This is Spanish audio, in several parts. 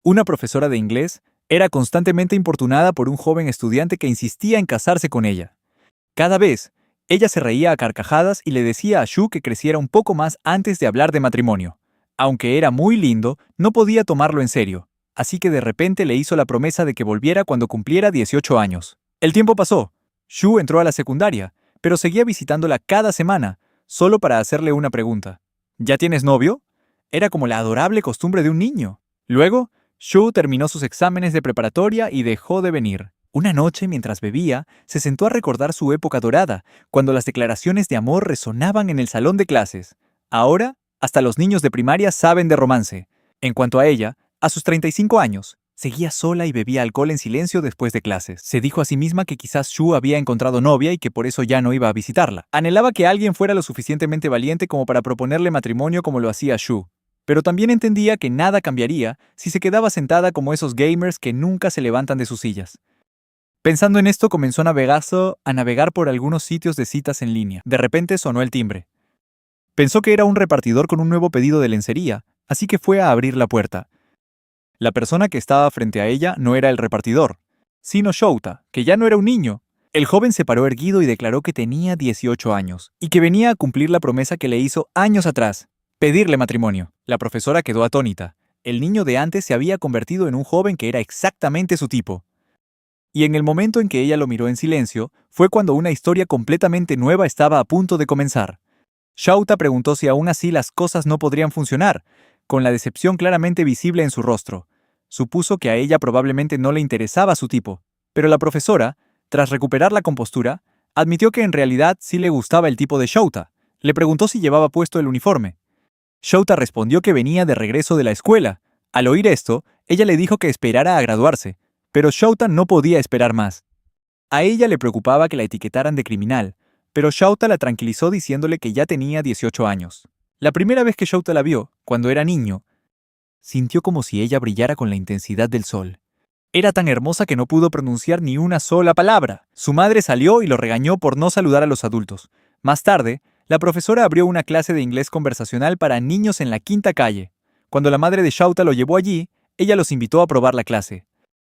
Una profesora de inglés era constantemente importunada por un joven estudiante que insistía en casarse con ella. Cada vez, ella se reía a carcajadas y le decía a Shu que creciera un poco más antes de hablar de matrimonio. Aunque era muy lindo, no podía tomarlo en serio, así que de repente le hizo la promesa de que volviera cuando cumpliera 18 años. El tiempo pasó. Shu entró a la secundaria, pero seguía visitándola cada semana, solo para hacerle una pregunta. ¿Ya tienes novio? Era como la adorable costumbre de un niño. Luego, Shu terminó sus exámenes de preparatoria y dejó de venir. Una noche, mientras bebía, se sentó a recordar su época dorada, cuando las declaraciones de amor resonaban en el salón de clases. Ahora, hasta los niños de primaria saben de romance. En cuanto a ella, a sus 35 años, seguía sola y bebía alcohol en silencio después de clases. Se dijo a sí misma que quizás Shu había encontrado novia y que por eso ya no iba a visitarla. Anhelaba que alguien fuera lo suficientemente valiente como para proponerle matrimonio como lo hacía Shu. Pero también entendía que nada cambiaría si se quedaba sentada como esos gamers que nunca se levantan de sus sillas. Pensando en esto, comenzó a navegar por algunos sitios de citas en línea. De repente sonó el timbre. Pensó que era un repartidor con un nuevo pedido de lencería, así que fue a abrir la puerta. La persona que estaba frente a ella no era el repartidor, sino Shouta, que ya no era un niño. El joven se paró erguido y declaró que tenía 18 años, y que venía a cumplir la promesa que le hizo años atrás, pedirle matrimonio. La profesora quedó atónita. El niño de antes se había convertido en un joven que era exactamente su tipo. Y en el momento en que ella lo miró en silencio, fue cuando una historia completamente nueva estaba a punto de comenzar. Shouta preguntó si aún así las cosas no podrían funcionar, con la decepción claramente visible en su rostro. Supuso que a ella probablemente no le interesaba su tipo, pero la profesora, tras recuperar la compostura, admitió que en realidad sí le gustaba el tipo de Shouta. Le preguntó si llevaba puesto el uniforme. Shouta respondió que venía de regreso de la escuela. Al oír esto, ella le dijo que esperara a graduarse, pero Shouta no podía esperar más. A ella le preocupaba que la etiquetaran de criminal, pero Shouta la tranquilizó diciéndole que ya tenía 18 años. La primera vez que Shouta la vio, cuando era niño, sintió como si ella brillara con la intensidad del sol. Era tan hermosa que no pudo pronunciar ni una sola palabra. Su madre salió y lo regañó por no saludar a los adultos. Más tarde, la profesora abrió una clase de inglés conversacional para niños en la quinta calle. Cuando la madre de Shouta lo llevó allí, ella los invitó a probar la clase.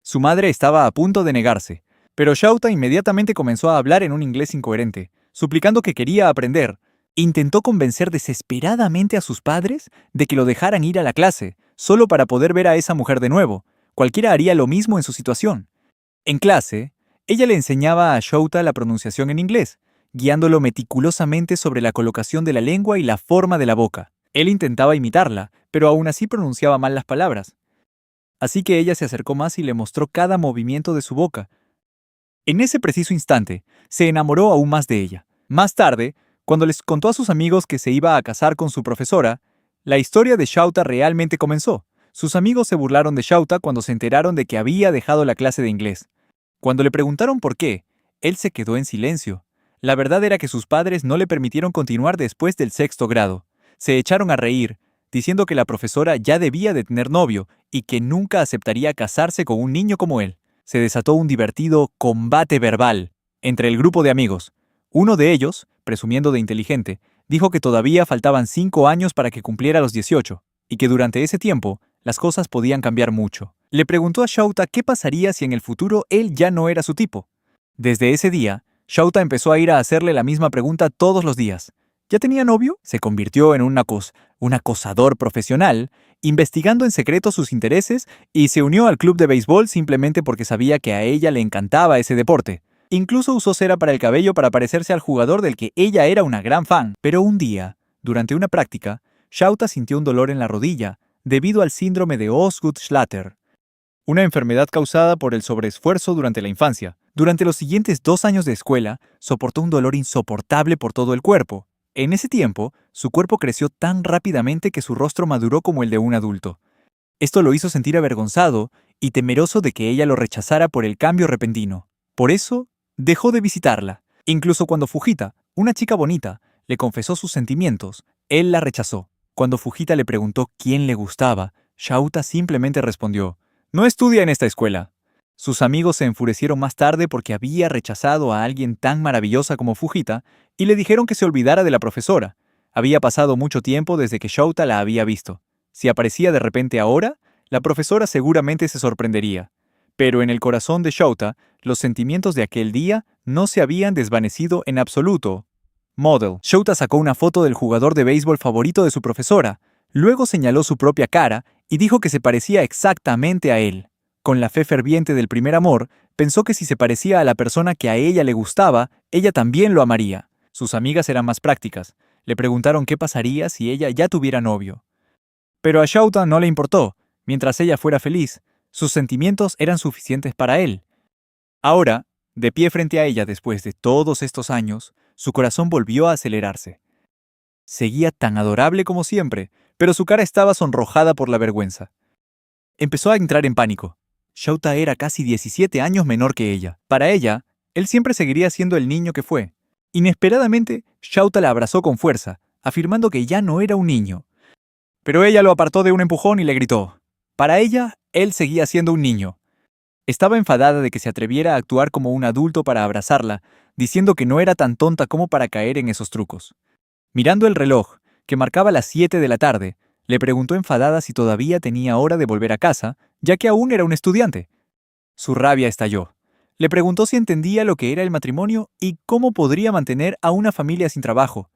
Su madre estaba a punto de negarse, pero Shouta inmediatamente comenzó a hablar en un inglés incoherente, suplicando que quería aprender. Intentó convencer desesperadamente a sus padres de que lo dejaran ir a la clase, solo para poder ver a esa mujer de nuevo. Cualquiera haría lo mismo en su situación. En clase, ella le enseñaba a Shouta la pronunciación en inglés, guiándolo meticulosamente sobre la colocación de la lengua y la forma de la boca. Él intentaba imitarla, pero aún así pronunciaba mal las palabras. Así que ella se acercó más y le mostró cada movimiento de su boca. En ese preciso instante, se enamoró aún más de ella. Más tarde, cuando les contó a sus amigos que se iba a casar con su profesora, la historia de Shouta realmente comenzó. Sus amigos se burlaron de Shouta cuando se enteraron de que había dejado la clase de inglés. Cuando le preguntaron por qué, él se quedó en silencio. La verdad era que sus padres no le permitieron continuar después del sexto grado. Se echaron a reír, diciendo que la profesora ya debía de tener novio y que nunca aceptaría casarse con un niño como él. Se desató un divertido combate verbal entre el grupo de amigos. Uno de ellos, presumiendo de inteligente, dijo que todavía faltaban 5 años para que cumpliera los 18, y que durante ese tiempo las cosas podían cambiar mucho. Le preguntó a Shouta qué pasaría si en el futuro él ya no era su tipo. Desde ese día, Shouta empezó a ir a hacerle la misma pregunta todos los días. ¿Ya tenía novio? Se convirtió en un acosador profesional, investigando en secreto sus intereses, y se unió al club de béisbol simplemente porque sabía que a ella le encantaba ese deporte. Incluso usó cera para el cabello para parecerse al jugador del que ella era una gran fan. Pero un día, durante una práctica, Shouta sintió un dolor en la rodilla debido al síndrome de Osgood-Schlatter, una enfermedad causada por el sobreesfuerzo durante la infancia. Durante los siguientes 2 años de escuela, soportó un dolor insoportable por todo el cuerpo. En ese tiempo, su cuerpo creció tan rápidamente que su rostro maduró como el de un adulto. Esto lo hizo sentir avergonzado y temeroso de que ella lo rechazara por el cambio repentino. Por eso, dejó de visitarla. Incluso cuando Fujita, una chica bonita, le confesó sus sentimientos, él la rechazó. Cuando Fujita le preguntó quién le gustaba, Shouta simplemente respondió: «No estudia en esta escuela». Sus amigos se enfurecieron más tarde porque había rechazado a alguien tan maravillosa como Fujita y le dijeron que se olvidara de la profesora. Había pasado mucho tiempo desde que Shouta la había visto. Si aparecía de repente ahora, La profesora seguramente se sorprendería. Pero en el corazón de Shouta, los sentimientos de aquel día no se habían desvanecido en absoluto. Model. Shouta sacó una foto del jugador de béisbol favorito de su profesora, luego señaló su propia cara y dijo que se parecía exactamente a él. Con la fe ferviente del primer amor, pensó que si se parecía a la persona que a ella le gustaba, ella también lo amaría. Sus amigas eran más prácticas. Le preguntaron qué pasaría si ella ya tuviera novio. Pero a Shouta no le importó. Mientras ella fuera feliz, sus sentimientos eran suficientes para él. Ahora, de pie frente a ella después de todos estos años, su corazón volvió a acelerarse. Seguía tan adorable como siempre, pero su cara estaba sonrojada por la vergüenza. Empezó a entrar en pánico. Shouta era casi 17 años menor que ella. Para ella, él siempre seguiría siendo el niño que fue. Inesperadamente, Shouta la abrazó con fuerza, afirmando que ya no era un niño. Pero ella lo apartó de un empujón y le gritó. Para ella, él seguía siendo un niño. Estaba enfadada de que se atreviera a actuar como un adulto para abrazarla, diciendo que no era tan tonta como para caer en esos trucos. Mirando el reloj, que marcaba las 7 de la tarde, le preguntó enfadada si todavía tenía hora de volver a casa, ya que aún era un estudiante. Su rabia estalló. Le preguntó si entendía lo que era el matrimonio y cómo podría mantener a una familia sin trabajo.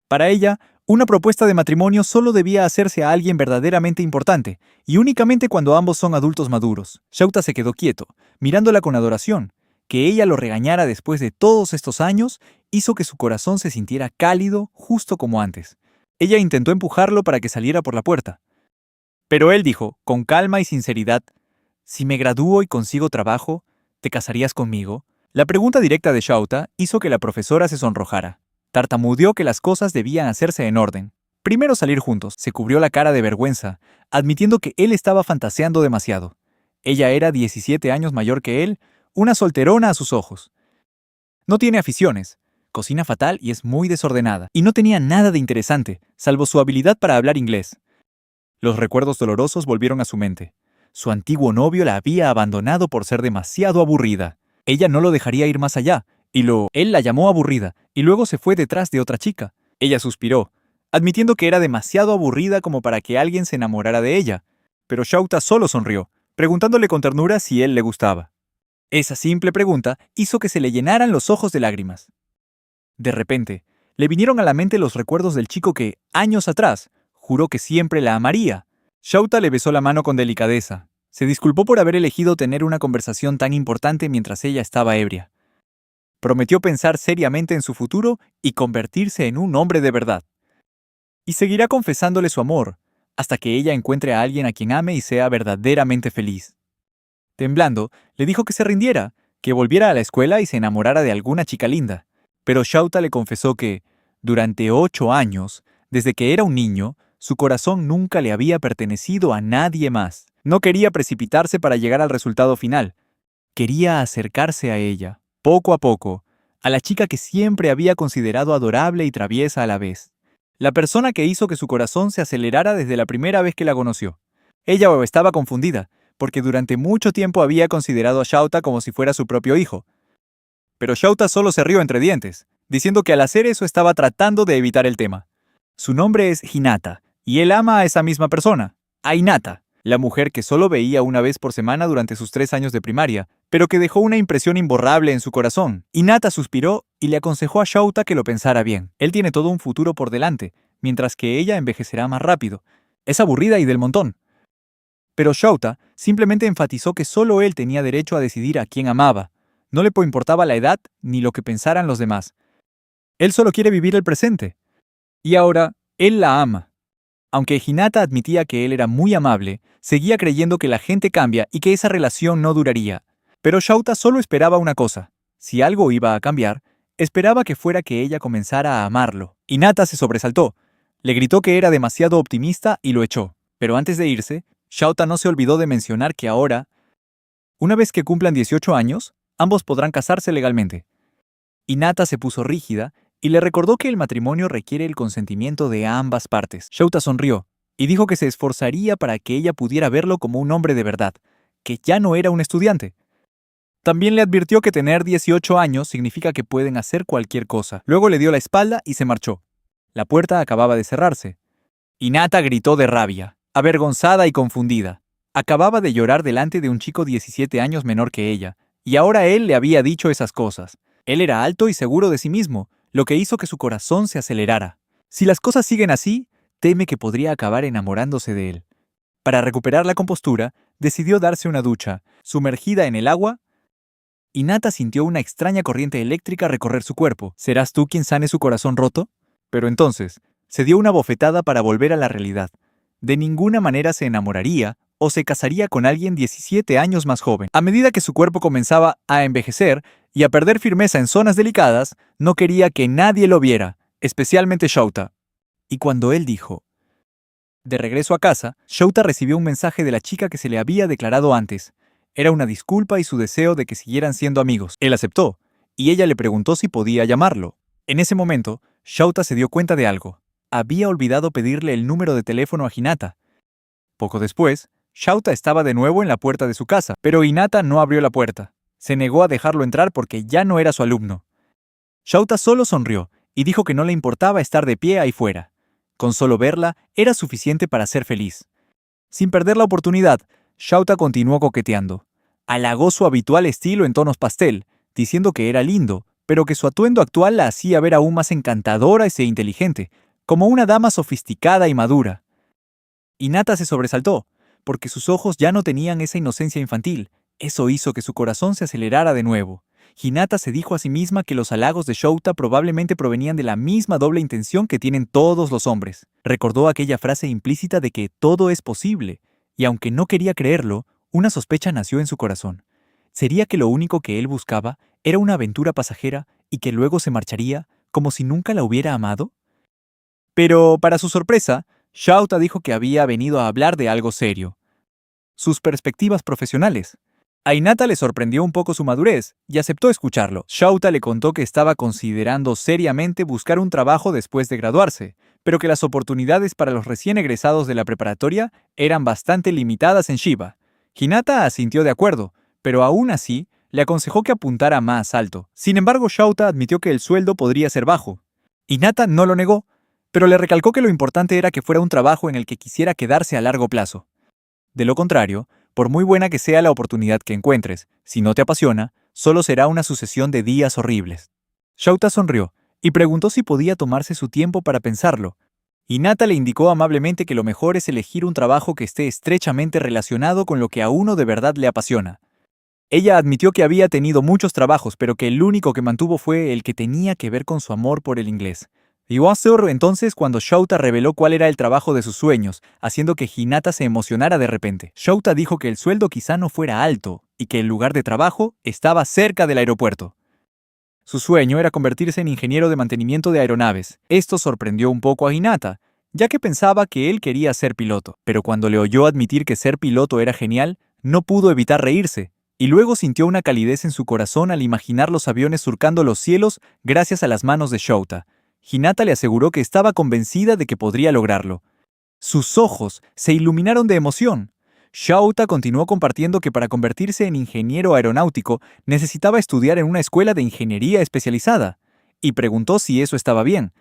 Para ella, una propuesta de matrimonio solo debía hacerse a alguien verdaderamente importante, y únicamente cuando ambos son adultos maduros. Shouta se quedó quieto, mirándola con adoración. Que ella lo regañara después de todos estos años hizo que su corazón se sintiera cálido justo como antes. Ella intentó empujarlo para que saliera por la puerta. Pero él dijo, con calma y sinceridad, «Si me gradúo y consigo trabajo, ¿te casarías conmigo?» La pregunta directa de Shouta hizo que la profesora se sonrojara. Tartamudeó que las cosas debían hacerse en orden. Primero salir juntos. Se cubrió la cara de vergüenza, admitiendo que él estaba fantaseando demasiado. Ella era 17 años mayor que él, una solterona a sus ojos. No tiene aficiones, cocina fatal y es muy desordenada. Y no tenía nada de interesante, salvo su habilidad para hablar inglés. Los recuerdos dolorosos volvieron a su mente. Su antiguo novio la había abandonado por ser demasiado aburrida. Ella no lo dejaría ir más allá, él la llamó aburrida, y luego se fue detrás de otra chica. Ella suspiró, admitiendo que era demasiado aburrida como para que alguien se enamorara de ella. Pero Shouta solo sonrió, preguntándole con ternura si él le gustaba. Esa simple pregunta hizo que se le llenaran los ojos de lágrimas. De repente, le vinieron a la mente los recuerdos del chico que, años atrás, juró que siempre la amaría. Shouta le besó la mano con delicadeza. Se disculpó por haber elegido tener una conversación tan importante mientras ella estaba ebria. Prometió pensar seriamente en su futuro y convertirse en un hombre de verdad. Y seguirá confesándole su amor, hasta que ella encuentre a alguien a quien ame y sea verdaderamente feliz. Temblando, le dijo que se rindiera, que volviera a la escuela y se enamorara de alguna chica linda. Pero Shouta le confesó que, durante 8 años, desde que era un niño, su corazón nunca le había pertenecido a nadie más. No quería precipitarse para llegar al resultado final. Quería acercarse a ella, poco a poco, a la chica que siempre había considerado adorable y traviesa a la vez. La persona que hizo que su corazón se acelerara desde la primera vez que la conoció. Ella estaba confundida, porque durante mucho tiempo había considerado a Shouta como si fuera su propio hijo. Pero Shouta solo se rió entre dientes, diciendo que al hacer eso estaba tratando de evitar el tema. Su nombre es Hinata, y él ama a esa misma persona, a Hinata, la mujer que solo veía una vez por semana durante sus 3 años de primaria, pero que dejó una impresión imborrable en su corazón. Hinata suspiró y le aconsejó a Shouta que lo pensara bien. Él tiene todo un futuro por delante, mientras que ella envejecerá más rápido. Es aburrida y del montón. Pero Shouta simplemente enfatizó que solo él tenía derecho a decidir a quién amaba. No le importaba la edad ni lo que pensaran los demás. Él solo quiere vivir el presente. Y ahora, él la ama. Aunque Hinata admitía que él era muy amable, seguía creyendo que la gente cambia y que esa relación no duraría. Pero Shouta solo esperaba una cosa. Si algo iba a cambiar, esperaba que fuera que ella comenzara a amarlo. Hinata se sobresaltó. Le gritó que era demasiado optimista y lo echó. Pero antes de irse, Shouta no se olvidó de mencionar que ahora, una vez que cumplan 18 años, ambos podrán casarse legalmente. Hinata se puso rígida y le recordó que el matrimonio requiere el consentimiento de ambas partes. Shouta sonrió y dijo que se esforzaría para que ella pudiera verlo como un hombre de verdad, que ya no era un estudiante. También le advirtió que tener 18 años significa que pueden hacer cualquier cosa. Luego le dio la espalda y se marchó. La puerta acababa de cerrarse. Hinata gritó de rabia, avergonzada y confundida. Acababa de llorar delante de un chico 17 años menor que ella, y ahora él le había dicho esas cosas. Él era alto y seguro de sí mismo, lo que hizo que su corazón se acelerara. Si las cosas siguen así, teme que podría acabar enamorándose de él. Para recuperar la compostura, decidió darse una ducha, sumergida en el agua, y Nata sintió una extraña corriente eléctrica recorrer su cuerpo. ¿Serás tú quien sane su corazón roto? Pero entonces, se dio una bofetada para volver a la realidad. De ninguna manera se enamoraría o se casaría con alguien 17 años más joven. A medida que su cuerpo comenzaba a envejecer y a perder firmeza en zonas delicadas, no quería que nadie lo viera, especialmente Shouta. Y cuando él dijo, de regreso a casa, Shouta recibió un mensaje de la chica que se le había declarado antes. Era una disculpa y su deseo de que siguieran siendo amigos. Él aceptó, y ella le preguntó si podía llamarlo. En ese momento, Shouta se dio cuenta de algo. Había olvidado pedirle el número de teléfono a Hinata. Poco después, Shouta estaba de nuevo en la puerta de su casa, pero Hinata no abrió la puerta. Se negó a dejarlo entrar porque ya no era su alumno. Shouta solo sonrió y dijo que no le importaba estar de pie ahí fuera. Con solo verla, era suficiente para ser feliz. Sin perder la oportunidad, Shouta continuó coqueteando. Halagó su habitual estilo en tonos pastel, diciendo que era lindo, pero que su atuendo actual la hacía ver aún más encantadora e inteligente, como una dama sofisticada y madura. Hinata se sobresaltó, porque sus ojos ya no tenían esa inocencia infantil. Eso hizo que su corazón se acelerara de nuevo. Hinata se dijo a sí misma que los halagos de Shouta probablemente provenían de la misma doble intención que tienen todos los hombres. Recordó aquella frase implícita de que todo es posible, y aunque no quería creerlo, una sospecha nació en su corazón. ¿Sería que lo único que él buscaba era una aventura pasajera y que luego se marcharía como si nunca la hubiera amado? Pero, para su sorpresa, Shouta dijo que había venido a hablar de algo serio. Sus perspectivas profesionales. A Hinata le sorprendió un poco su madurez y aceptó escucharlo. Shouta le contó que estaba considerando seriamente buscar un trabajo después de graduarse, pero que las oportunidades para los recién egresados de la preparatoria eran bastante limitadas en Shiba. Hinata asintió de acuerdo, pero aún así le aconsejó que apuntara más alto. Sin embargo, Shouta admitió que el sueldo podría ser bajo. Hinata no lo negó, pero le recalcó que lo importante era que fuera un trabajo en el que quisiera quedarse a largo plazo. De lo contrario, por muy buena que sea la oportunidad que encuentres, si no te apasiona, solo será una sucesión de días horribles. Shouta sonrió y preguntó si podía tomarse su tiempo para pensarlo. Hinata le indicó amablemente que lo mejor es elegir un trabajo que esté estrechamente relacionado con lo que a uno de verdad le apasiona. Ella admitió que había tenido muchos trabajos, pero que el único que mantuvo fue el que tenía que ver con su amor por el inglés. Iwao entonces cuando Shouta reveló cuál era el trabajo de sus sueños, haciendo que Hinata se emocionara de repente. Shouta dijo que el sueldo quizá no fuera alto y que el lugar de trabajo estaba cerca del aeropuerto. Su sueño era convertirse en ingeniero de mantenimiento de aeronaves. Esto sorprendió un poco a Hinata, ya que pensaba que él quería ser piloto. Pero cuando le oyó admitir que ser piloto era genial, no pudo evitar reírse, y luego sintió una calidez en su corazón al imaginar los aviones surcando los cielos gracias a las manos de Shouta. Hinata le aseguró que estaba convencida de que podría lograrlo. Sus ojos se iluminaron de emoción. Shouta continuó compartiendo que para convertirse en ingeniero aeronáutico necesitaba estudiar en una escuela de ingeniería especializada, y preguntó si eso estaba bien.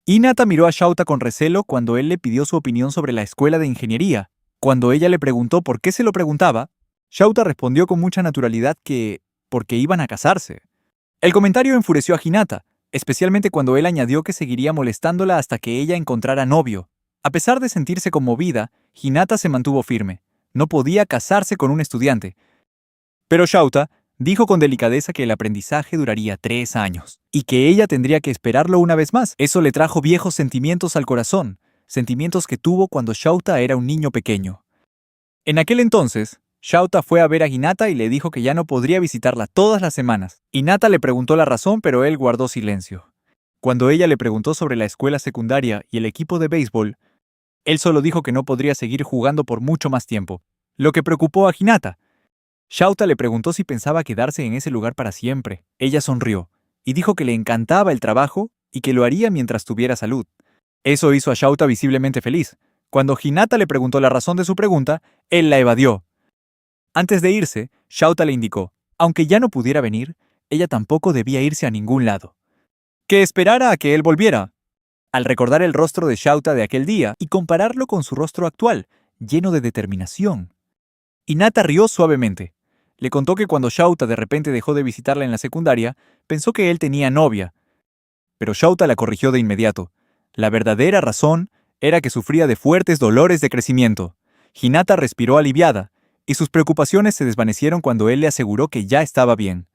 Hinata miró a Shouta con recelo cuando él le pidió su opinión sobre la escuela de ingeniería. Cuando ella le preguntó por qué se lo preguntaba, Shouta respondió con mucha naturalidad que porque iban a casarse. El comentario enfureció a Hinata, especialmente cuando él añadió que seguiría molestándola hasta que ella encontrara novio. A pesar de sentirse conmovida, Hinata se mantuvo firme. No podía casarse con un estudiante. Pero Shouta dijo con delicadeza que el aprendizaje duraría 3 años, y que ella tendría que esperarlo una vez más. Eso le trajo viejos sentimientos al corazón, sentimientos que tuvo cuando Shouta era un niño pequeño. En aquel entonces, Shouta fue a ver a Hinata y le dijo que ya no podría visitarla todas las semanas. Hinata le preguntó la razón, pero él guardó silencio. Cuando ella le preguntó sobre la escuela secundaria y el equipo de béisbol, él solo dijo que no podría seguir jugando por mucho más tiempo, lo que preocupó a Hinata. Shouta le preguntó si pensaba quedarse en ese lugar para siempre. Ella sonrió y dijo que le encantaba el trabajo y que lo haría mientras tuviera salud. Eso hizo a Shouta visiblemente feliz. Cuando Hinata le preguntó la razón de su pregunta, él la evadió. Antes de irse, Shouta le indicó, aunque ya no pudiera venir, ella tampoco debía irse a ningún lado. Que esperara a que él volviera. Al recordar el rostro de Shouta de aquel día y compararlo con su rostro actual, lleno de determinación, Hinata rió suavemente. Le contó que cuando Shouta de repente dejó de visitarla en la secundaria, pensó que él tenía novia, pero Shouta la corrigió de inmediato. La verdadera razón era que sufría de fuertes dolores de crecimiento. Hinata respiró aliviada, y sus preocupaciones se desvanecieron cuando él le aseguró que ya estaba bien.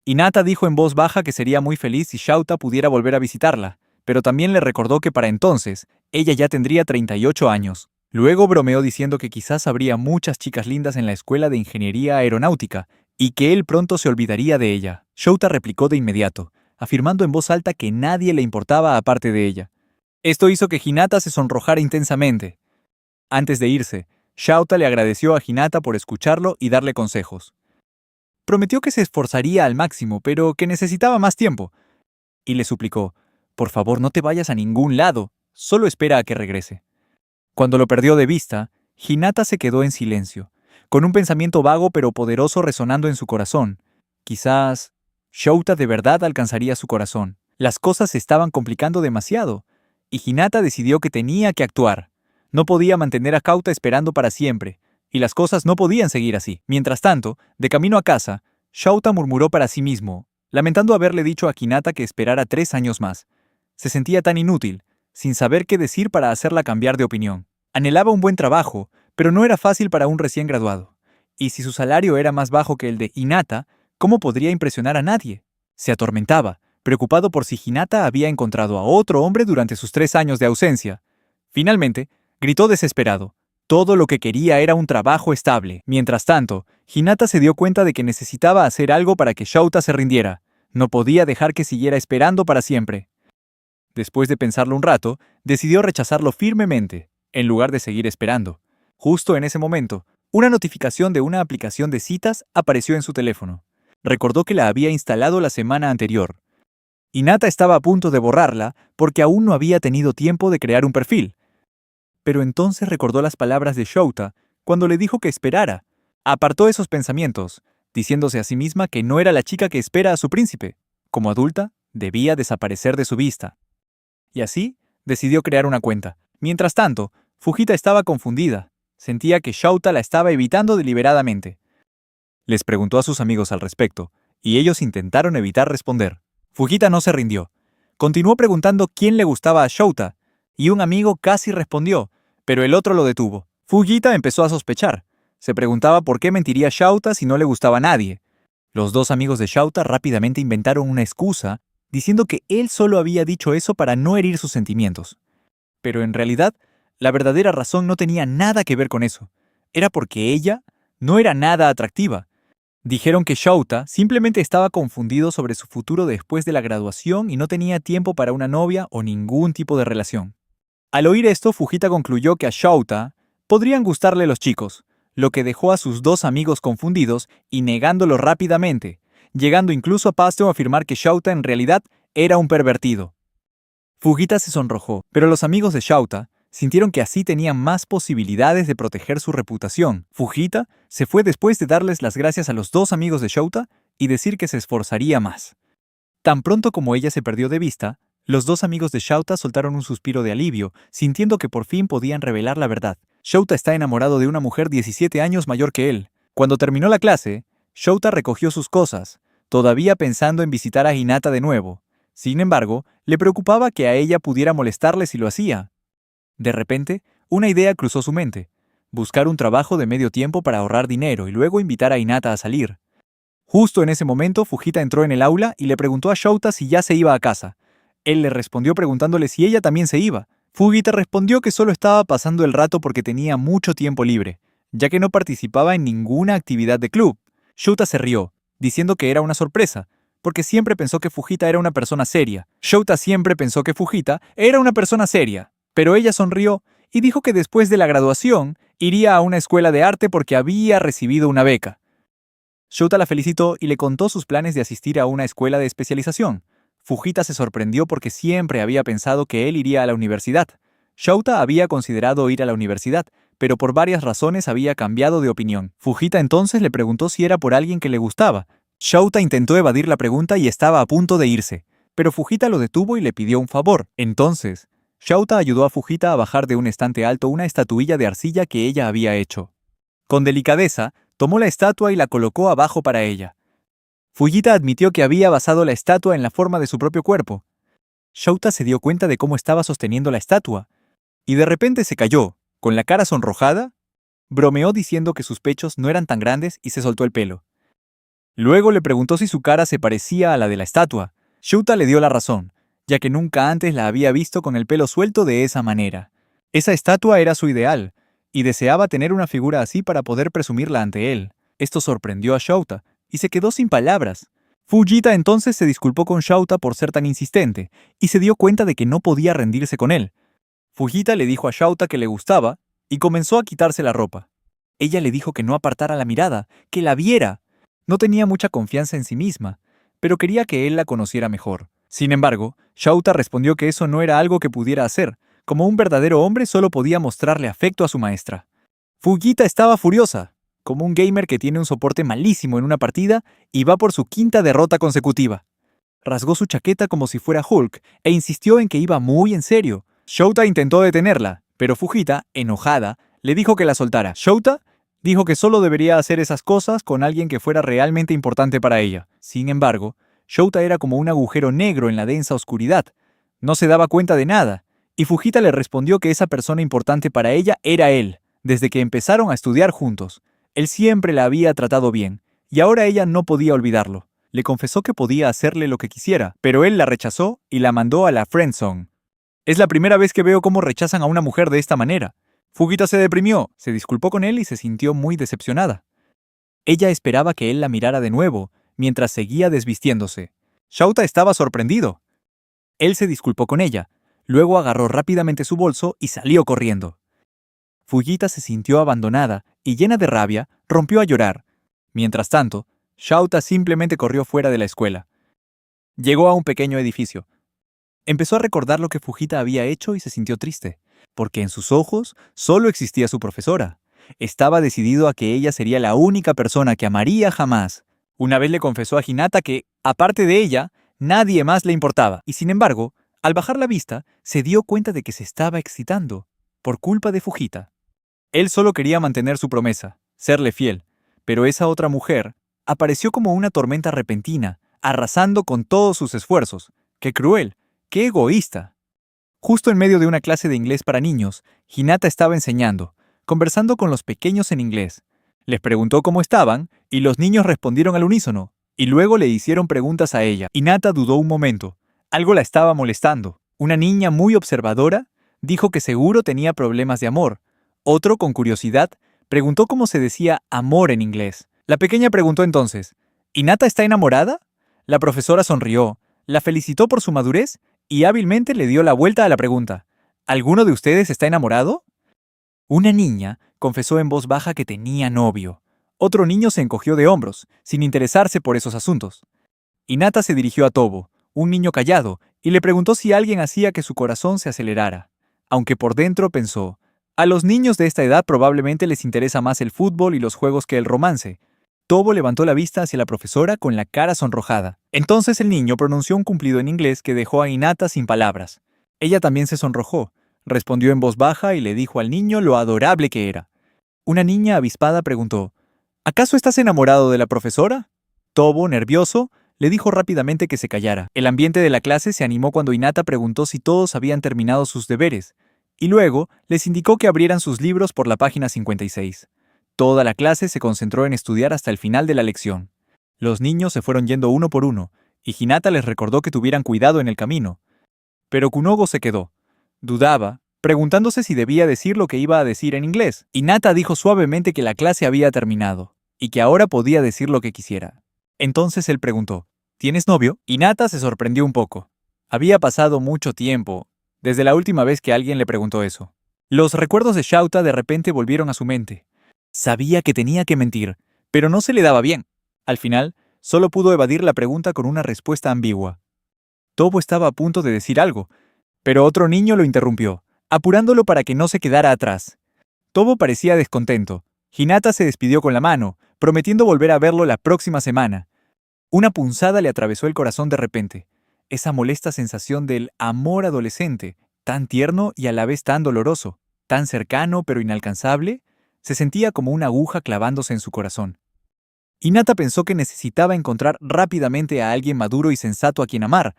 Hinata dijo en voz baja que sería muy feliz si Shouta pudiera volver a visitarla, pero también le recordó que para entonces, ella ya tendría 38 años. Luego bromeó diciendo que quizás habría muchas chicas lindas en la escuela de ingeniería aeronáutica, y que él pronto se olvidaría de ella. Shouta replicó de inmediato, afirmando en voz alta que nadie le importaba aparte de ella. Esto hizo que Hinata se sonrojara intensamente. Antes de irse, Shouta le agradeció a Hinata por escucharlo y darle consejos. Prometió que se esforzaría al máximo, pero que necesitaba más tiempo. Y le suplicó, por favor no te vayas a ningún lado, solo espera a que regrese. Cuando lo perdió de vista, Hinata se quedó en silencio, con un pensamiento vago pero poderoso resonando en su corazón. Quizás Shouta de verdad alcanzaría su corazón. Las cosas se estaban complicando demasiado, y Hinata decidió que tenía que actuar. No podía mantener a Kauta esperando para siempre, y las cosas no podían seguir así. Mientras tanto, de camino a casa, Shouta murmuró para sí mismo, lamentando haberle dicho a Hinata que esperara 3 años más. Se sentía tan inútil, sin saber qué decir para hacerla cambiar de opinión. Anhelaba un buen trabajo, pero no era fácil para un recién graduado. Y si su salario era más bajo que el de Hinata, ¿cómo podría impresionar a nadie? Se atormentaba, preocupado por si Hinata había encontrado a otro hombre durante sus 3 años de ausencia. Finalmente, gritó desesperado. Todo lo que quería era un trabajo estable. Mientras tanto, Hinata se dio cuenta de que necesitaba hacer algo para que Shouta se rindiera. No podía dejar que siguiera esperando para siempre. Después de pensarlo un rato, decidió rechazarlo firmemente, en lugar de seguir esperando. Justo en ese momento, una notificación de una aplicación de citas apareció en su teléfono. Recordó que la había instalado la semana anterior. Hinata estaba a punto de borrarla porque aún no había tenido tiempo de crear un perfil. Pero entonces recordó las palabras de Shouta cuando le dijo que esperara. Apartó esos pensamientos, diciéndose a sí misma que no era la chica que espera a su príncipe. Como adulta, debía desaparecer de su vista. Y así, decidió crear una cuenta. Mientras tanto, Fujita estaba confundida. Sentía que Shouta la estaba evitando deliberadamente. Les preguntó a sus amigos al respecto, y ellos intentaron evitar responder. Fujita no se rindió. Continuó preguntando quién le gustaba a Shouta, y un amigo casi respondió, pero el otro lo detuvo. Fujita empezó a sospechar. Se preguntaba por qué mentiría Shouta si no le gustaba a nadie. Los dos amigos de Shouta rápidamente inventaron una excusa, diciendo que él solo había dicho eso para no herir sus sentimientos. Pero en realidad, la verdadera razón no tenía nada que ver con eso. Era porque ella no era nada atractiva. Dijeron que Shouta simplemente estaba confundido sobre su futuro después de la graduación y no tenía tiempo para una novia o ningún tipo de relación. Al oír esto, Fujita concluyó que a Shouta podrían gustarle los chicos, lo que dejó a sus dos amigos confundidos y negándolo rápidamente, llegando incluso a Pasto a afirmar que Shouta en realidad era un pervertido. Fujita se sonrojó, pero los amigos de Shouta sintieron que así tenían más posibilidades de proteger su reputación. Fujita se fue después de darles las gracias a los dos amigos de Shouta y decir que se esforzaría más. Tan pronto como ella se perdió de vista, los dos amigos de Shouta soltaron un suspiro de alivio, sintiendo que por fin podían revelar la verdad. Shouta está enamorado de una mujer 17 años mayor que él. Cuando terminó la clase, Shouta recogió sus cosas, todavía pensando en visitar a Hinata de nuevo. Sin embargo, le preocupaba que a ella pudiera molestarle si lo hacía. De repente, una idea cruzó su mente: buscar un trabajo de medio tiempo para ahorrar dinero y luego invitar a Hinata a salir. Justo en ese momento, Fujita entró en el aula y le preguntó a Shouta si ya se iba a casa. Él le respondió preguntándole si ella también se iba. Fujita respondió que solo estaba pasando el rato porque tenía mucho tiempo libre, ya que no participaba en ninguna actividad de club. Shouta se rió, diciendo que era una sorpresa, porque siempre pensó que Fujita era una persona seria. Shouta siempre pensó que Fujita era una persona seria, pero ella sonrió y dijo que después de la graduación iría a una escuela de arte porque había recibido una beca. Shouta la felicitó y le contó sus planes de asistir a una escuela de especialización. Fujita se sorprendió porque siempre había pensado que él iría a la universidad. Shouta había considerado ir a la universidad, pero por varias razones había cambiado de opinión. Fujita entonces le preguntó si era por alguien que le gustaba. Shouta intentó evadir la pregunta y estaba a punto de irse, pero Fujita lo detuvo y le pidió un favor. Entonces, Shouta ayudó a Fujita a bajar de un estante alto una estatuilla de arcilla que ella había hecho. Con delicadeza, tomó la estatua y la colocó abajo para ella. Fujita admitió que había basado la estatua en la forma de su propio cuerpo. Shouta se dio cuenta de cómo estaba sosteniendo la estatua, y de repente se cayó, con la cara sonrojada. Bromeó diciendo que sus pechos no eran tan grandes y se soltó el pelo. Luego le preguntó si su cara se parecía a la de la estatua. Shouta le dio la razón, ya que nunca antes la había visto con el pelo suelto de esa manera. Esa estatua era su ideal, y deseaba tener una figura así para poder presumirla ante él. Esto sorprendió a Shouta, y se quedó sin palabras. Fujita entonces se disculpó con Shouta por ser tan insistente, y se dio cuenta de que no podía rendirse con él. Fujita le dijo a Shouta que le gustaba, y comenzó a quitarse la ropa. Ella le dijo que no apartara la mirada, que la viera. No tenía mucha confianza en sí misma, pero quería que él la conociera mejor. Sin embargo, Shouta respondió que eso no era algo que pudiera hacer. Como un verdadero hombre solo podía mostrarle afecto a su maestra. Fujita estaba furiosa, como un gamer que tiene un soporte malísimo en una partida y va por su quinta derrota consecutiva. Rasgó su chaqueta como si fuera Hulk e insistió en que iba muy en serio. Shouta intentó detenerla, pero Fujita, enojada, le dijo que la soltara. Shouta dijo que solo debería hacer esas cosas con alguien que fuera realmente importante para ella. Sin embargo, Shouta era como un agujero negro en la densa oscuridad. No se daba cuenta de nada, y Fujita le respondió que esa persona importante para ella era él, desde que empezaron a estudiar juntos. Él siempre la había tratado bien, y ahora ella no podía olvidarlo. Le confesó que podía hacerle lo que quisiera, pero él la rechazó y la mandó a la friendzone. Es la primera vez que veo cómo rechazan a una mujer de esta manera. Fujita se deprimió, se disculpó con él y se sintió muy decepcionada. Ella esperaba que él la mirara de nuevo, mientras seguía desvistiéndose. Shouta estaba sorprendido. Él se disculpó con ella, luego agarró rápidamente su bolso y salió corriendo. Fujita se sintió abandonada y llena de rabia, rompió a llorar. Mientras tanto, Shouta simplemente corrió fuera de la escuela. Llegó a un pequeño edificio. Empezó a recordar lo que Fujita había hecho y se sintió triste, porque en sus ojos solo existía su profesora. Estaba decidido a que ella sería la única persona que amaría jamás. Una vez le confesó a Hinata que, aparte de ella, nadie más le importaba, y sin embargo, al bajar la vista, se dio cuenta de que se estaba excitando, por culpa de Fujita. Él solo quería mantener su promesa, serle fiel, pero esa otra mujer apareció como una tormenta repentina, arrasando con todos sus esfuerzos. ¡Qué cruel! ¡Qué egoísta! Justo en medio de una clase de inglés para niños, Hinata estaba enseñando, conversando con los pequeños en inglés. Les preguntó cómo estaban, y los niños respondieron al unísono, y luego le hicieron preguntas a ella. Hinata dudó un momento. Algo la estaba molestando. Una niña muy observadora dijo que seguro tenía problemas de amor. Otro, con curiosidad, preguntó cómo se decía amor en inglés. La pequeña preguntó entonces, ¿Hinata está enamorada? La profesora sonrió, la felicitó por su madurez y hábilmente le dio la vuelta a la pregunta. ¿Alguno de ustedes está enamorado? Una niña confesó en voz baja que tenía novio. Otro niño se encogió de hombros, sin interesarse por esos asuntos. Hinata se dirigió a Tobo, un niño callado, y le preguntó si alguien hacía que su corazón se acelerara. Aunque por dentro pensó, a los niños de esta edad probablemente les interesa más el fútbol y los juegos que el romance. Tobo levantó la vista hacia la profesora con la cara sonrojada. Entonces el niño pronunció un cumplido en inglés que dejó a Hinata sin palabras. Ella también se sonrojó, respondió en voz baja y le dijo al niño lo adorable que era. Una niña avispada preguntó, ¿acaso estás enamorado de la profesora? Tobo, nervioso, le dijo rápidamente que se callara. El ambiente de la clase se animó cuando Hinata preguntó si todos habían terminado sus deberes, y luego les indicó que abrieran sus libros por la página 56. Toda la clase se concentró en estudiar hasta el final de la lección. Los niños se fueron yendo uno por uno, y Hinata les recordó que tuvieran cuidado en el camino. Pero Kunogo se quedó. Dudaba, preguntándose si debía decir lo que iba a decir en inglés. Hinata dijo suavemente que la clase había terminado, y que ahora podía decir lo que quisiera. Entonces él preguntó, ¿tienes novio? Hinata se sorprendió un poco. Había pasado mucho tiempo, desde la última vez que alguien le preguntó eso. Los recuerdos de Shouta de repente volvieron a su mente. Sabía que tenía que mentir, pero no se le daba bien. Al final, solo pudo evadir la pregunta con una respuesta ambigua. Tobo estaba a punto de decir algo, pero otro niño lo interrumpió, apurándolo para que no se quedara atrás. Tobo parecía descontento. Hinata se despidió con la mano, prometiendo volver a verlo la próxima semana. Una punzada le atravesó el corazón de repente. Esa molesta sensación del amor adolescente, tan tierno y a la vez tan doloroso, tan cercano pero inalcanzable, Se sentía como una aguja clavándose en su corazón. Hinata pensó que necesitaba encontrar rápidamente a alguien maduro y sensato a quien amar.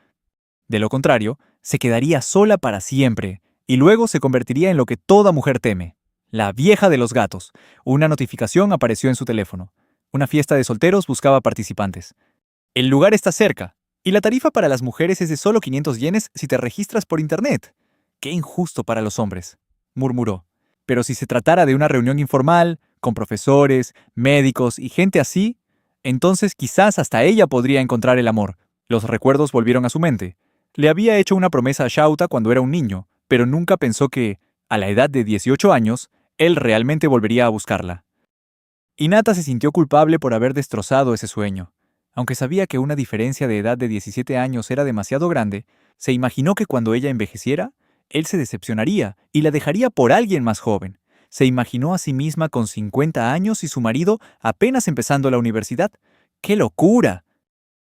De lo contrario, se quedaría sola para siempre, y luego se convertiría en lo que toda mujer teme: la vieja de los gatos. Una notificación apareció en su teléfono. Una fiesta de solteros buscaba participantes. El lugar está cerca, y la tarifa para las mujeres es de solo 500 yenes si te registras por internet. Qué injusto para los hombres, murmuró. Pero si se tratara de una reunión informal, con profesores, médicos y gente así, entonces quizás hasta ella podría encontrar el amor. Los recuerdos volvieron a su mente. Le había hecho una promesa a Shauta cuando era un niño, pero nunca pensó que, a la edad de 18 años, él realmente volvería a buscarla. Hinata se sintió culpable por haber destrozado ese sueño. Aunque sabía que una diferencia de edad de 17 años era demasiado grande, se imaginó que cuando ella envejeciera, él se decepcionaría y la dejaría por alguien más joven. Se imaginó a sí misma con 50 años y su marido apenas empezando la universidad. ¡Qué locura!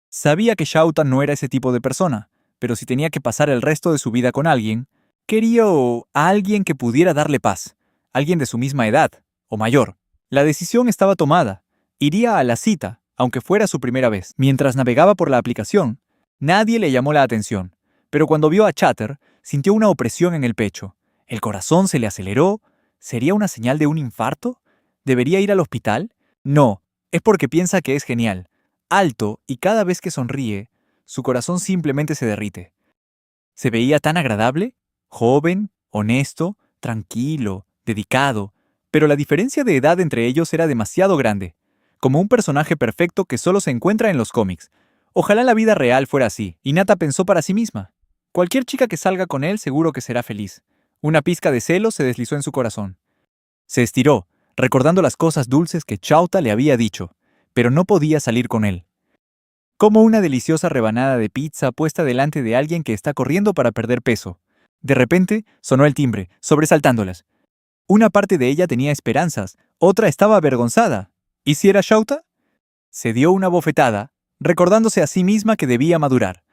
Sabía que Shauta no era ese tipo de persona, pero si tenía que pasar el resto de su vida con alguien, quería a alguien que pudiera darle paz, alguien de su misma edad, o mayor. La decisión estaba tomada. Iría a la cita, aunque fuera su primera vez. Mientras navegaba por la aplicación, nadie le llamó la atención, pero cuando vio a Chatter, sintió una opresión en el pecho. El corazón se le aceleró. ¿Sería una señal de un infarto? ¿Debería ir al hospital? No, es porque piensa que es genial, alto, y cada vez que sonríe, su corazón simplemente se derrite. Se veía tan agradable, joven, honesto, tranquilo, dedicado, pero la diferencia de edad entre ellos era demasiado grande, como un personaje perfecto que solo se encuentra en los cómics. Ojalá la vida real fuera así. Hinata pensó para sí misma. Cualquier chica que salga con él seguro que será feliz. Una pizca de celo se deslizó en su corazón. Se estiró, recordando las cosas dulces que Chauta le había dicho, pero no podía salir con él. Como una deliciosa rebanada de pizza puesta delante de alguien que está corriendo para perder peso. De repente, sonó el timbre, sobresaltándolas. Una parte de ella tenía esperanzas, otra estaba avergonzada. ¿Y si era Shauta? Se dio una bofetada, recordándose a sí misma que debía madurar.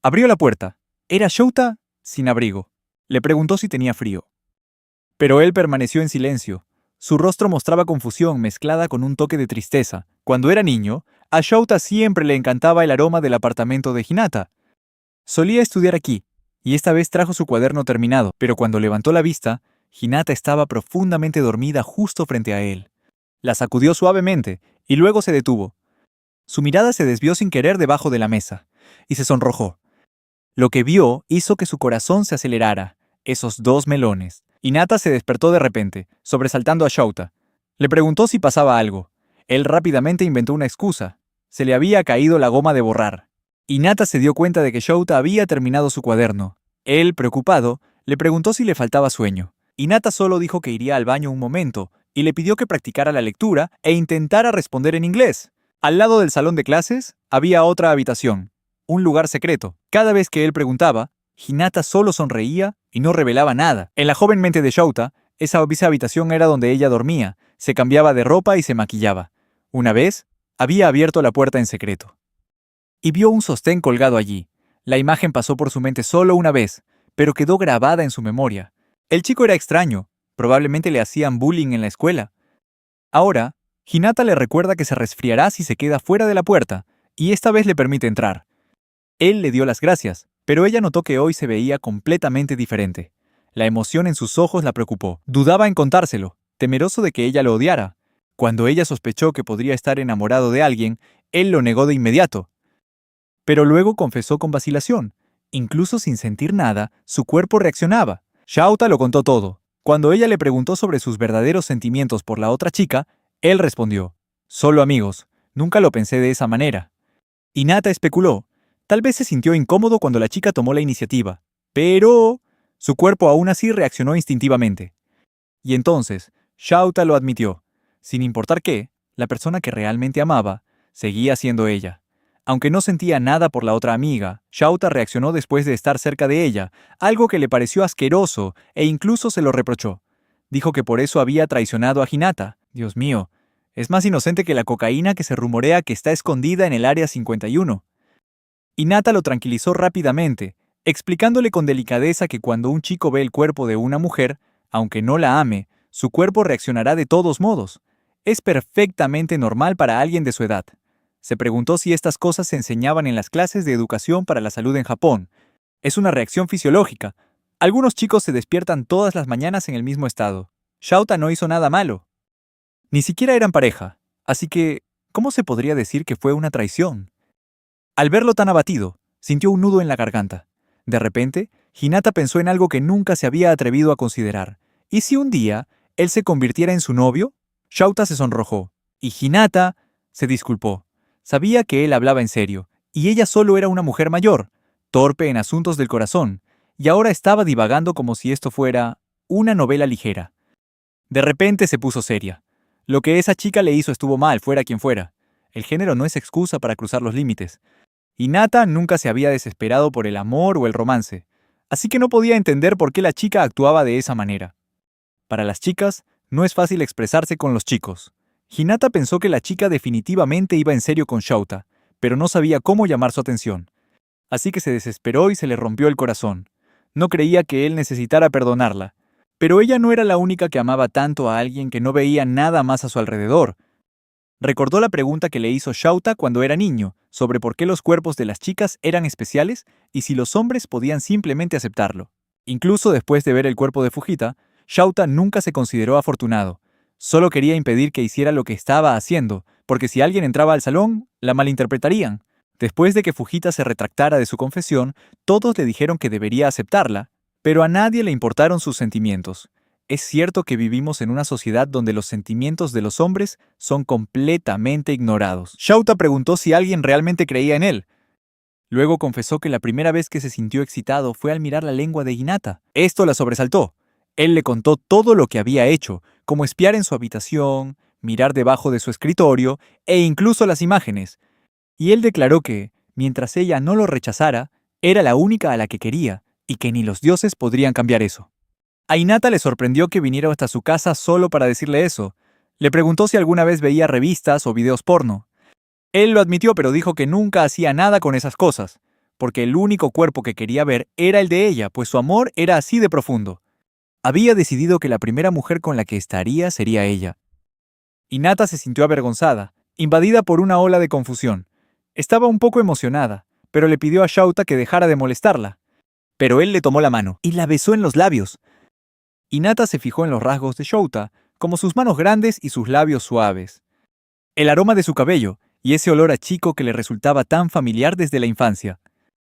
Abrió la puerta. Era Shauta sin abrigo. Le preguntó si tenía frío. Pero él permaneció en silencio. Su rostro mostraba confusión mezclada con un toque de tristeza. Cuando era niño, a Shauta siempre le encantaba el aroma del apartamento de Hinata. Solía estudiar aquí, y esta vez trajo su cuaderno terminado, pero cuando levantó la vista, Hinata estaba profundamente dormida justo frente a él. La sacudió suavemente, y luego se detuvo. Su mirada se desvió sin querer debajo de la mesa, y se sonrojó. Lo que vio hizo que su corazón se acelerara. Esos dos melones. Hinata se despertó de repente, sobresaltando a Shauta. Le preguntó si pasaba algo. Él rápidamente inventó una excusa. Se le había caído la goma de borrar. Hinata se dio cuenta de que Shauta había terminado su cuaderno. Él, preocupado, le preguntó si le faltaba sueño. Hinata solo dijo que iría al baño un momento, y le pidió que practicara la lectura e intentara responder en inglés. Al lado del salón de clases, había otra habitación. Un lugar secreto. Cada vez que él preguntaba, Hinata solo sonreía y no revelaba nada. En la joven mente de Shauta, esa habitación era donde ella dormía, se cambiaba de ropa y se maquillaba. Una vez, había abierto la puerta en secreto. Y vio un sostén colgado allí. La imagen pasó por su mente solo una vez, pero quedó grabada en su memoria. El chico era extraño, probablemente le hacían bullying en la escuela. Ahora, Hinata le recuerda que se resfriará si se queda fuera de la puerta, y esta vez le permite entrar. Él le dio las gracias, pero ella notó que hoy se veía completamente diferente. La emoción en sus ojos la preocupó. Dudaba en contárselo, temeroso de que ella lo odiara. Cuando ella sospechó que podría estar enamorado de alguien, él lo negó de inmediato. Pero luego confesó con vacilación. Incluso sin sentir nada, su cuerpo reaccionaba. Shauta lo contó todo. Cuando ella le preguntó sobre sus verdaderos sentimientos por la otra chica, él respondió: solo amigos, nunca lo pensé de esa manera. Hinata especuló. Tal vez se sintió incómodo cuando la chica tomó la iniciativa, pero su cuerpo aún así reaccionó instintivamente. Y entonces, Shauta lo admitió. Sin importar qué, la persona que realmente amaba seguía siendo ella. Aunque no sentía nada por la otra amiga, Shauta reaccionó después de estar cerca de ella, algo que le pareció asqueroso e incluso se lo reprochó. Dijo que por eso había traicionado a Hinata. Dios mío, es más inocente que la cocaína que se rumorea que está escondida en el Área 51. Hinata lo tranquilizó rápidamente, explicándole con delicadeza que cuando un chico ve el cuerpo de una mujer, aunque no la ame, Su cuerpo reaccionará de todos modos. Es perfectamente normal para alguien de su edad. Se preguntó si estas cosas se enseñaban en las clases de educación para la salud en Japón. Es una reacción fisiológica. Algunos chicos se despiertan todas las mañanas en el mismo estado. Shouta no hizo nada malo. Ni siquiera eran pareja. Así que, ¿cómo se podría decir que fue una traición? Al verlo tan abatido, sintió un nudo en la garganta. De repente, Hinata pensó en algo que nunca se había atrevido a considerar. ¿Y si un día él se convirtiera en su novio? Shouta se sonrojó, y Hinata se disculpó. Sabía que él hablaba en serio, y ella solo era una mujer mayor, torpe en asuntos del corazón, y ahora estaba divagando como si esto fuera una novela ligera. De repente se puso seria. Lo que esa chica le hizo estuvo mal, fuera quien fuera. El género no es excusa para cruzar los límites. Hinata nunca se había desesperado por el amor o el romance, así que no podía entender por qué la chica actuaba de esa manera. Para las chicas, no es fácil expresarse con los chicos. Hinata pensó que la chica definitivamente iba en serio con Shouta, pero no sabía cómo llamar su atención. Así que se desesperó y se le rompió el corazón. No creía que él necesitara perdonarla. Pero ella no era la única que amaba tanto a alguien que no veía nada más a su alrededor. Recordó la pregunta que le hizo Shouta cuando era niño, sobre por qué los cuerpos de las chicas eran especiales y si los hombres podían simplemente aceptarlo. Incluso después de ver el cuerpo de Fujita, Shouta nunca se consideró afortunado. Solo quería impedir que hiciera lo que estaba haciendo, porque si alguien entraba al salón, la malinterpretarían. Después de que Fujita se retractara de su confesión, todos le dijeron que debería aceptarla, pero a nadie le importaron sus sentimientos. Es cierto que vivimos en una sociedad donde los sentimientos de los hombres son completamente ignorados. Shouta preguntó si alguien realmente creía en él. Luego confesó que la primera vez que se sintió excitado fue al mirar la lengua de Hinata. Esto la sobresaltó. Él le contó todo lo que había hecho, como espiar en su habitación, mirar debajo de su escritorio e incluso las imágenes. Y él declaró que, mientras ella no lo rechazara, era la única a la que quería y que ni los dioses podrían cambiar eso. A Hinata le sorprendió que viniera hasta su casa solo para decirle eso. Le preguntó si alguna vez veía revistas o videos porno. Él lo admitió, pero dijo que nunca hacía nada con esas cosas, porque el único cuerpo que quería ver era el de ella, pues su amor era así de profundo. Había decidido que la primera mujer con la que estaría sería ella. Hinata se sintió avergonzada, invadida por una ola de confusión. Estaba un poco emocionada, pero le pidió a Shouta que dejara de molestarla. Pero él le tomó la mano y la besó en los labios. Hinata se fijó en los rasgos de Shouta, como sus manos grandes y sus labios suaves. El aroma de su cabello y ese olor a chico que le resultaba tan familiar desde la infancia.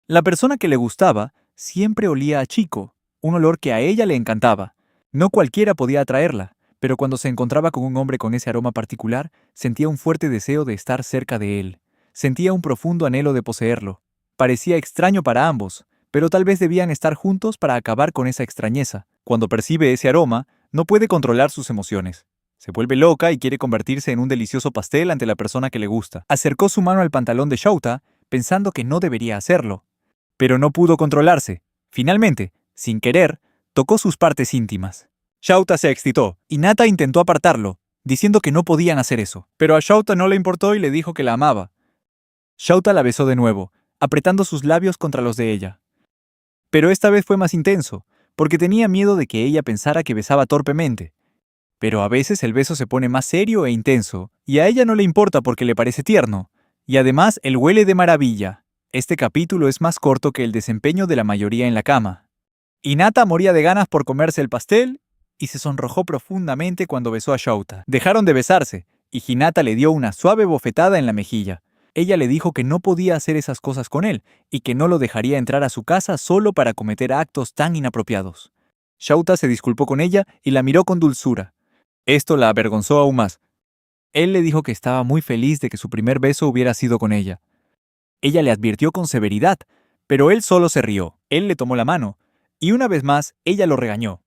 La persona que le gustaba siempre olía a chico, un olor que a ella le encantaba. No cualquiera podía atraerla, pero cuando se encontraba con un hombre con ese aroma particular, sentía un fuerte deseo de estar cerca de él. Sentía un profundo anhelo de poseerlo. Parecía extraño para ambos, pero tal vez debían estar juntos para acabar con esa extrañeza. Cuando percibe ese aroma, no puede controlar sus emociones. Se vuelve loca y quiere convertirse en un delicioso pastel ante la persona que le gusta. Acercó su mano al pantalón de Shouta, pensando que no debería hacerlo. Pero no pudo controlarse. Finalmente, sin querer, tocó sus partes íntimas. Shouta se excitó, y Hinata intentó apartarlo, diciendo que no podían hacer eso. Pero a Shouta no le importó y le dijo que la amaba. Shouta la besó de nuevo, apretando sus labios contra los de ella. Pero esta vez fue más intenso, porque tenía miedo de que ella pensara que besaba torpemente. Pero a veces el beso se pone más serio e intenso, y a ella no le importa porque le parece tierno. Y además él huele de maravilla. Este capítulo es más corto que el desempeño de la mayoría en la cama. Hinata moría de ganas por comerse el pastel y se sonrojó profundamente cuando besó a Shouta. Dejaron de besarse, y Hinata le dio una suave bofetada en la mejilla. Ella le dijo que no podía hacer esas cosas con él, y que no lo dejaría entrar a su casa solo para cometer actos tan inapropiados. Shouta se disculpó con ella y la miró con dulzura. Esto la avergonzó aún más. Él le dijo que estaba muy feliz de que su primer beso hubiera sido con ella. Ella le advirtió con severidad, pero él solo se rió. Él le tomó la mano, y una vez más ella lo regañó.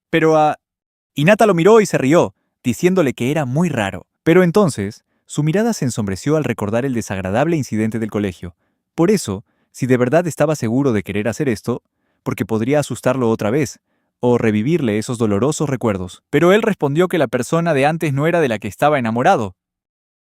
Hinata lo miró y se rió, diciéndole que era muy raro. Pero entonces, su mirada se ensombreció al recordar el desagradable incidente del colegio. Por eso, si de verdad estaba seguro de querer hacer esto, porque podría asustarlo otra vez, o revivirle esos dolorosos recuerdos. Pero él respondió que la persona de antes no era de la que estaba enamorado.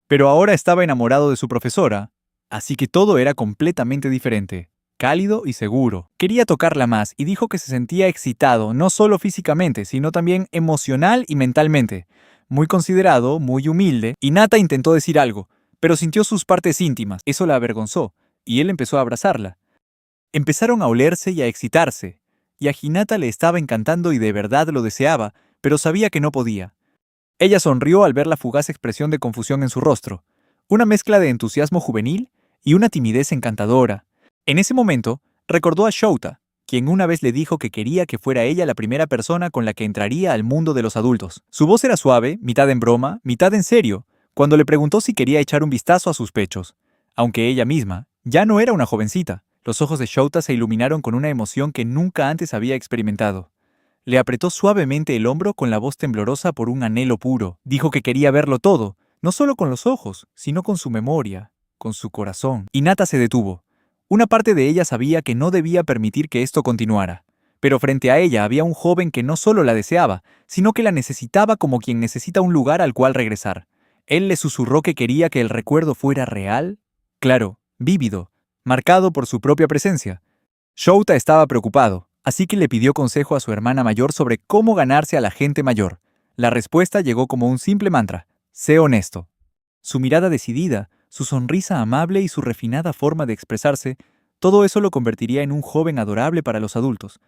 Pero ahora estaba enamorado de su profesora, así que todo era completamente diferente. cálido y seguro. Quería tocarla más y dijo que se sentía excitado no solo físicamente, sino también emocional y mentalmente. Muy considerado, muy humilde, Hinata intentó decir algo, pero sintió sus partes íntimas. Eso la avergonzó, y él empezó a abrazarla. Empezaron a olerse y a excitarse, y a Hinata le estaba encantando y de verdad lo deseaba, pero sabía que no podía. Ella sonrió al ver la fugaz expresión de confusión en su rostro, una mezcla de entusiasmo juvenil y una timidez encantadora. En ese momento, recordó a Shouta, quien una vez le dijo que quería que fuera ella la primera persona con la que entraría al mundo de los adultos. Su voz era suave, mitad en broma, mitad en serio, cuando le preguntó si quería echar un vistazo a sus pechos, aunque ella misma ya no era una jovencita. Los ojos de Shouta se iluminaron con una emoción que nunca antes había experimentado. Le apretó suavemente el hombro con la voz temblorosa por un anhelo puro. Dijo que quería verlo todo, no solo con los ojos, sino con su memoria, con su corazón. Hinata se detuvo. Una parte de ella sabía que no debía permitir que esto continuara. Pero frente a ella había un joven que no solo la deseaba, sino que la necesitaba como quien necesita un lugar al cual regresar. Él le susurró que quería que el recuerdo fuera real, claro, vívido, marcado por su propia presencia. Shouta estaba preocupado, así que le pidió consejo a su hermana mayor sobre cómo ganarse a la gente mayor. La respuesta llegó como un simple mantra: sé honesto. Su mirada decidida, su sonrisa amable y su refinada forma de expresarse, todo eso lo convertiría en un joven adorable para los adultos.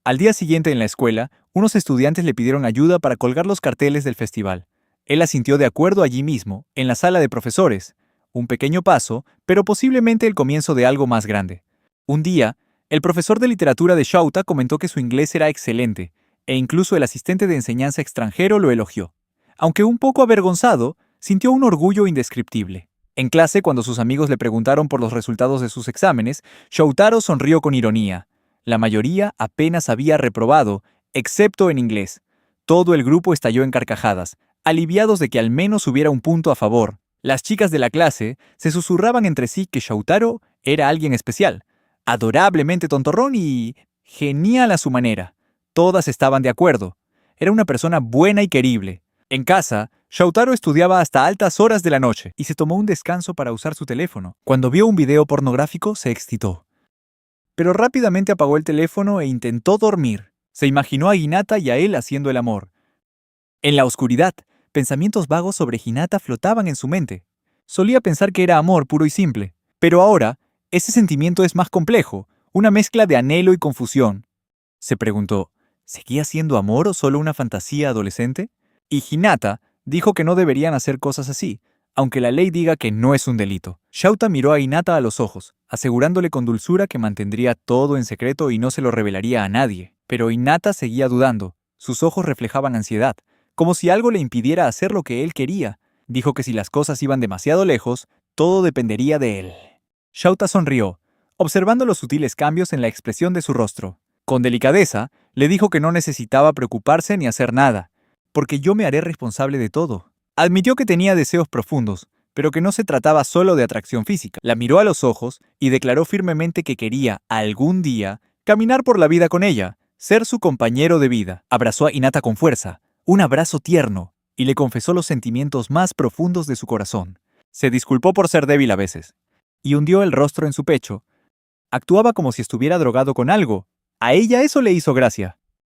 Al día siguiente en la escuela, unos estudiantes le pidieron ayuda para colgar los carteles del festival. Él asintió de acuerdo allí mismo, en la sala de profesores. Un pequeño paso, pero posiblemente el comienzo de algo más grande. Un día, el profesor de literatura de Shouta comentó que su inglés era excelente, e incluso el asistente de enseñanza extranjero lo elogió. Aunque un poco avergonzado, sintió un orgullo indescriptible. En clase, cuando sus amigos le preguntaron por los resultados de sus exámenes, Shoutaro sonrió con ironía. La mayoría apenas había reprobado, excepto en inglés. Todo el grupo estalló en carcajadas, aliviados de que al menos hubiera un punto a favor. Las chicas de la clase se susurraban entre sí que Shoutaro era alguien especial, adorablemente tontorrón y genial a su manera. Todas estaban de acuerdo. Era una persona buena y querible. En casa, Shoutaro estudiaba hasta altas horas de la noche y se tomó un descanso para usar su teléfono. Cuando vio un video pornográfico, se excitó. Pero rápidamente apagó el teléfono e intentó dormir. Se imaginó a Hinata y a él haciendo el amor. En la oscuridad, pensamientos vagos sobre Hinata flotaban en su mente. Solía pensar que era amor puro y simple, pero ahora, ese sentimiento es más complejo, una mezcla de anhelo y confusión. Se preguntó, ¿seguía siendo amor o solo una fantasía adolescente? Y Hinata dijo que no deberían hacer cosas así, aunque la ley diga que no es un delito. Shouta miró a Hinata a los ojos, asegurándole con dulzura que mantendría todo en secreto y no se lo revelaría a nadie. Pero Hinata seguía dudando. Sus ojos reflejaban ansiedad, como si algo le impidiera hacer lo que él quería. Dijo que si las cosas iban demasiado lejos, todo dependería de él. Shouta sonrió, observando los sutiles cambios en la expresión de su rostro. Con delicadeza, le dijo que no necesitaba preocuparse ni hacer nada, porque yo me haré responsable de todo. Admitió que tenía deseos profundos, pero que no se trataba solo de atracción física. La miró a los ojos y declaró firmemente que quería, algún día, caminar por la vida con ella, ser su compañero de vida. Abrazó a Hinata con fuerza, un abrazo tierno, y le confesó los sentimientos más profundos de su corazón. Se disculpó por ser débil a veces, y hundió el rostro en su pecho. Actuaba como si estuviera drogado con algo. A ella eso le hizo gracia.